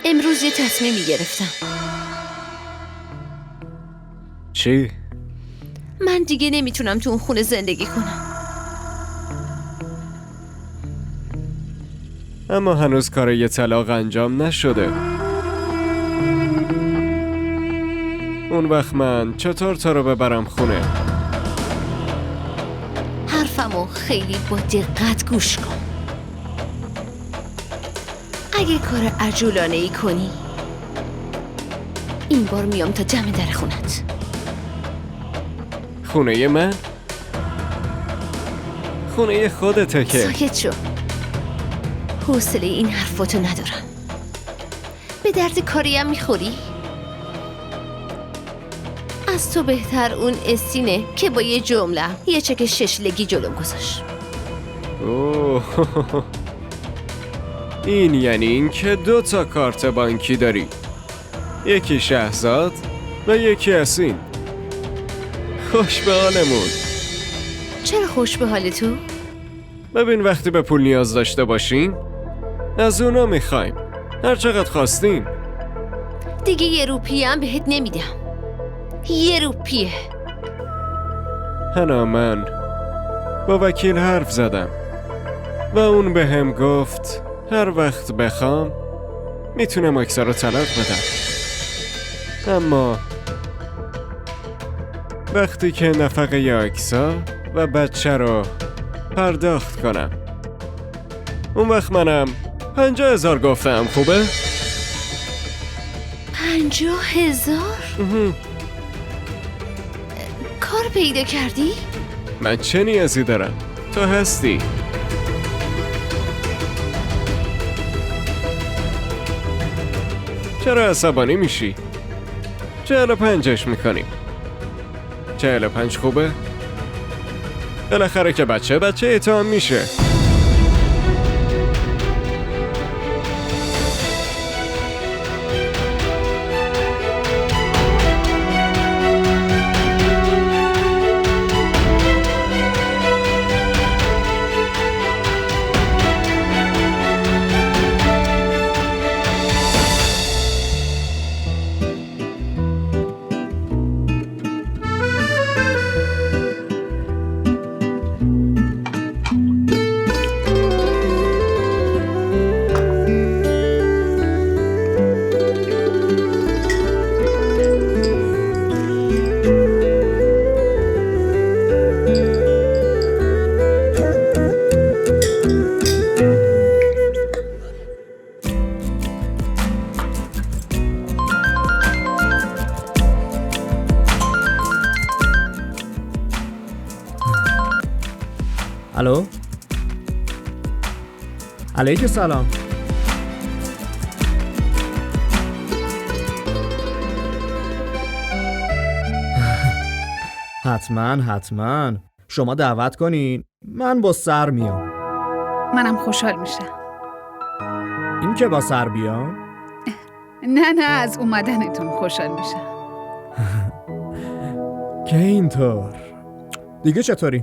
امروز یه تصمیمی گرفتم. چی؟ من دیگه نمیتونم تو اون خونه زندگی کنم. اما هنوز کار یه طلاق انجام نشده. اون وقت من چطور تو رو ببرم خونه؟ حرفمو خیلی با دقت گوش کن. اگه کار عجولانه‌ای کنی، این بار میام تا دم در خونت. خونه من؟ خونه خودته که. ساکت شو. حوصله این حرفاتو ندارم. به درد کاریم میخوری؟ از تو بهتر اون استینه که با یه جمله یه چک ششلگی جلوم گذاشت. اوه. این یعنی این که 2 تا کارت بانکی داری. یکی شهزاد و یکی اسین. خوش به حالمون. چرا خوش به حال تو؟ ببین وقتی به پول نیاز داشته باشیم از اونا میخوایم. هر چقدر خواستیم. دیگه یه روپیه هم بهت نمیدم. یه روپیه. حنا من با وکیل حرف زدم و اون به هم گفت هر وقت بخوام میتونم اکسا رو طلاق بدم. اما وقتی که نفقه اکسا و بچه رو پرداخت کنم اون وقت منم 50,000 گفتم. خوبه؟ 50,000؟ کار پیدا کردی؟ من چه نیازی دارم؟ تو هستی. چرا عصبانی میشی؟ 45ش میکنیم. 45 خوبه؟ بالاخره که بچه تو هم میشه. الو؟ علیکم سلام. حتما شما دعوت کنین من با سر میام. منم خوشحال میشم. این که با سر بیام؟ نه از اومدنتون خوشحال میشم. که اینطور دیگه چطوری؟